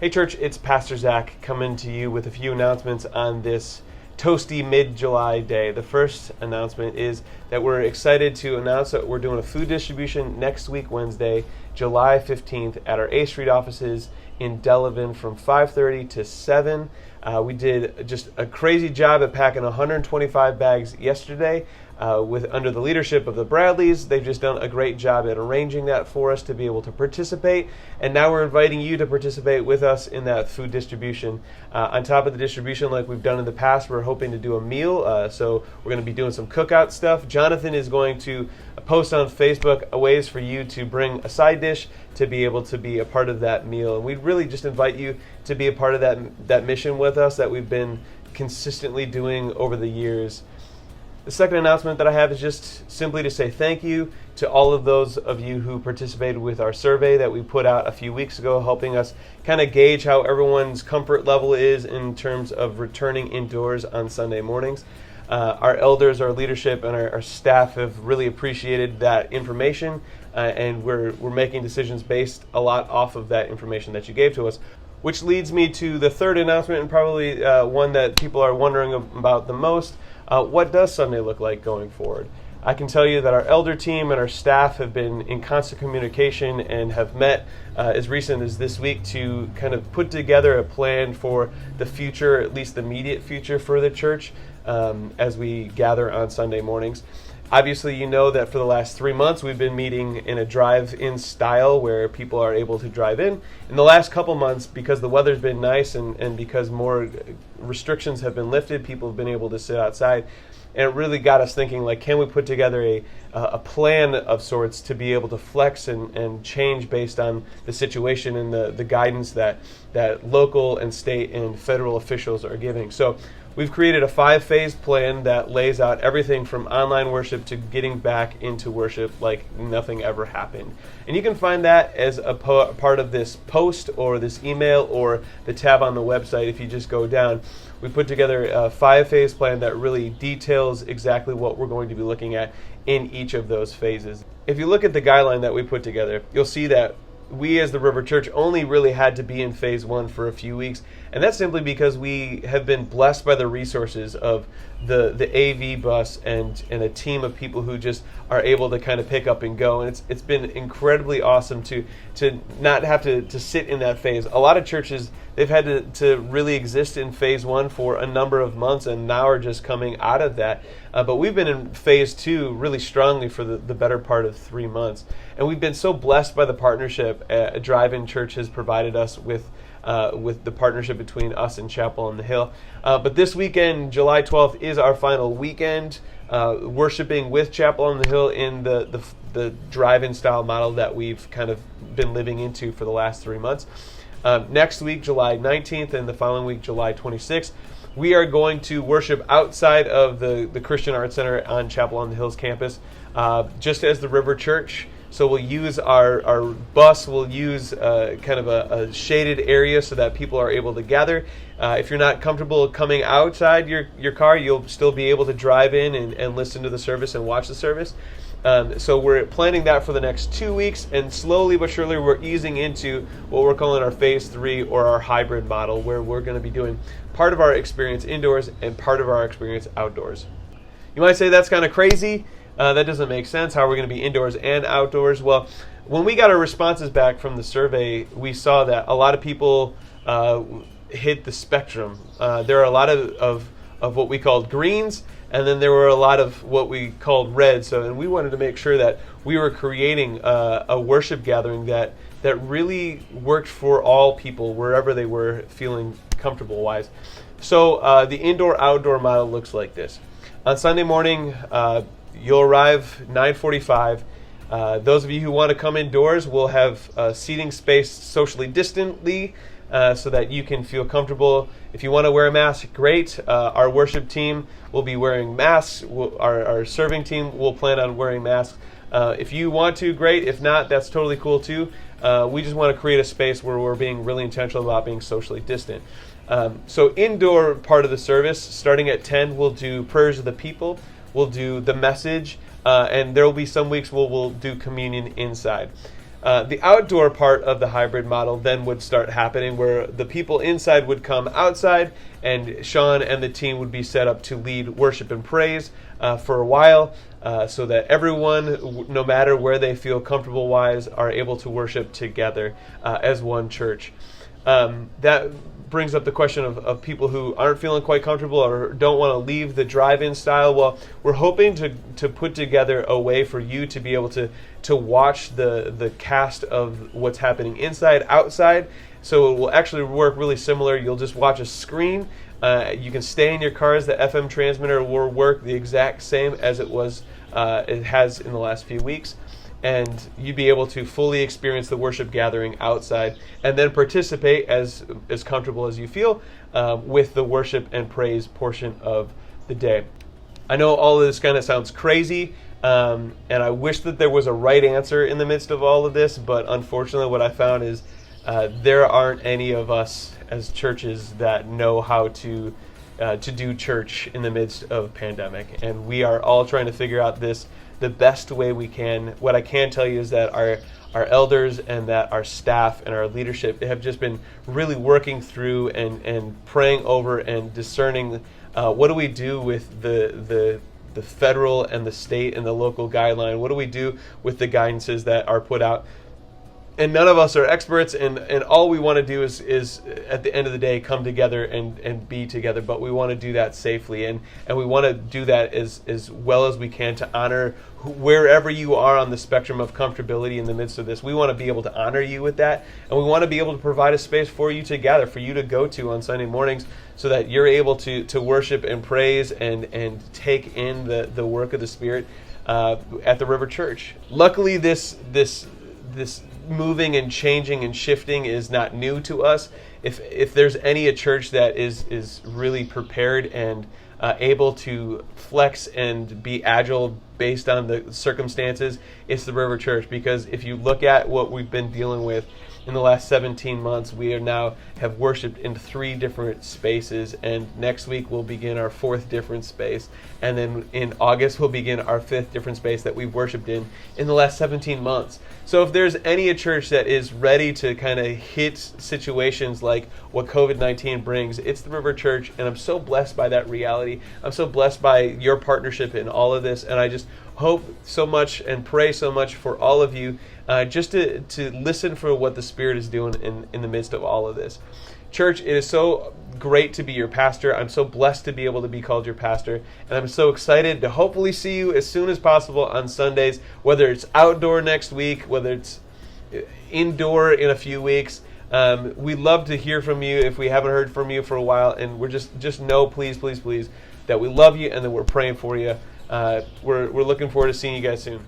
Hey church, it's Pastor Zach coming to you with a few announcements on this toasty mid-July day. The first announcement is that we're excited to announce that we're doing a food distribution next week, Wednesday, July 15th at our A Street offices in Delavan from 5:30 to 7. We did just a crazy job at packing 125 bags yesterday under the leadership of the Bradleys. They've just done a great job at arranging that for us to be able to participate. And now we're inviting you to participate with us in that food distribution. On top of the distribution, like we've done in the past, we're hoping to do a meal. So we're going to be doing some cookout stuff. Jonathan is going to post on Facebook ways for you to bring a side dish to be able to be a part of that meal. And we really just invite you to be a part of that mission with us that we've been consistently doing over the years. The second announcement that I have is just simply to say thank you to all of those of you who participated with our survey that we put out a few weeks ago, helping us kind of gauge how everyone's comfort level is in terms of returning indoors on Sunday mornings. Our elders, our leadership, and our staff have really appreciated that information, and we're making decisions based a lot off of that information that you gave to us. Which leads me to the third announcement, and probably one that people are wondering about the most. What does Sunday look like going forward? I can tell you that our elder team and our staff have been in constant communication and have met as recent as this week to kind of put together a plan for the future, at least the immediate future for the church as we gather on Sunday mornings. Obviously, you know that for the last 3 months, we've been meeting in a drive-in style where people are able to drive in. In the last couple months, because the weather's been nice and because more restrictions have been lifted, people have been able to sit outside. And it really got us thinking, like, can we put together a plan of sorts to be able to flex and change based on the situation and the guidance that local and state and federal officials are giving. So we've created a 5-phase plan that lays out everything from online worship to getting back into worship like nothing ever happened. And you can find that as a part of this post or this email or the tab on the website if you just go down. We put together a 5-phase plan that really details exactly what we're going to be looking at in each of those phases. If you look at the guideline that we put together, you'll see that we as the River Church only really had to be in phase 1 for a few weeks. And that's simply because we have been blessed by the resources of the AV bus and a team of people who just are able to kind of pick up and go. And it's been incredibly awesome to not have to sit in that phase. A lot of churches, they've had to really exist in phase 1 for a number of months and now are just coming out of that. But we've been in phase 2 really strongly for the better part of 3 months. And we've been so blessed by the partnership Drive-In Church has provided us with the partnership between us and Chapel on the Hill. But this weekend, July 12th, is our final weekend worshiping with Chapel on the Hill in the drive-in style model that we've kind of been living into for the last 3 months. Next week, July 19th, and the following week, July 26th, we are going to worship outside of the Christian Arts Center on Chapel on the Hill's campus, just as the River Church. So we'll use our bus, we'll use kind of a shaded area so that people are able to gather. If you're not comfortable coming outside your car, you'll still be able to drive in and listen to the service and watch the service. So we're planning that for the next 2 weeks, and slowly but surely we're easing into what we're calling our phase 3 or our hybrid model, where we're going to be doing part of our experience indoors and part of our experience outdoors. You might say that's kind of crazy. That doesn't make sense. How are we going to be indoors and outdoors? Well, when we got our responses back from the survey, we saw that a lot of people hit the spectrum. There are a lot of what we called greens, and then there were a lot of what we called reds. And we wanted to make sure that we were creating a worship gathering that really worked for all people, wherever they were feeling comfortable-wise. So the indoor-outdoor model looks like this. On Sunday morning, you'll arrive 9:45. Those of you who want to come indoors will have seating space socially distantly so that you can feel comfortable. If you want to wear a mask, great. Our worship team will be wearing masks. Our serving team will plan on wearing masks. If you want to, great. If not, that's totally cool too. We just want to create a space where we're being really intentional about being socially distant. So indoor part of the service, starting at 10, we'll do prayers of the people. We'll do the message, and there will be some weeks we'll do communion inside. The outdoor part of the hybrid model then would start happening, where the people inside would come outside, and Sean and the team would be set up to lead worship and praise for a while, so that everyone, no matter where they feel comfortable wise, are able to worship together as one church. That brings up the question of people who aren't feeling quite comfortable or don't want to leave the drive-in style. Well, we're hoping to put together a way for you to be able to watch the cast of what's happening inside, outside. So it will actually work really similar. You'll just watch a screen. You can stay in your cars. The FM transmitter will work the exact same as it has in the last few weeks. And you'd be able to fully experience the worship gathering outside, and then participate as comfortable as you feel with the worship and praise portion of the day. I know all of this kind of sounds crazy, and I wish that there was a right answer in the midst of all of this, but unfortunately what I found is there aren't any of us as churches that know how to do church in the midst of a pandemic, and we are all trying to figure out this the best way we can. What I can tell you is that our elders and that our staff and our leadership have just been really working through and praying over and discerning what do we do with the federal and the state and the local guideline. What do we do with the guidances that are put out? And none of us are experts, and all we want to do is at the end of the day come together and be together, but we want to do that safely, and we want to do that as well as we can to honor wherever you are on the spectrum of comfortability in the midst of this. We want to be able to honor you with that, and we want to be able to provide a space for you to gather, for you to go to on Sunday mornings, so that you're able to worship and praise and take in the work of the Spirit at the River Church. Luckily, this moving and changing and shifting is not new to us. If there's a church that is really prepared and able to flex and be agile based on the circumstances, it's the River Church. Because if you look at what we've been dealing with in the last 17 months, we are now have worshiped in 3 different spaces, and next week we'll begin our 4th different space, and then in August we'll begin our 5th different space that we've worshiped in the last 17 months. So if there's a church that is ready to kind of hit situations like what COVID-19 brings, it's the River Church, and I'm so blessed by that reality. I'm so blessed by your partnership in all of this, and I just hope so much and pray so much for all of you just to listen for what the Spirit is doing in the midst of all of this. Church, it is so great to be your pastor. I'm so blessed to be able to be called your pastor, and I'm so excited to hopefully see you as soon as possible on Sundays, whether it's outdoor next week, whether it's indoor in a few weeks. We'd love to hear from you if we haven't heard from you for a while, and we're just know, please, please, please, that we love you and that we're praying for you. We're looking forward to seeing you guys soon.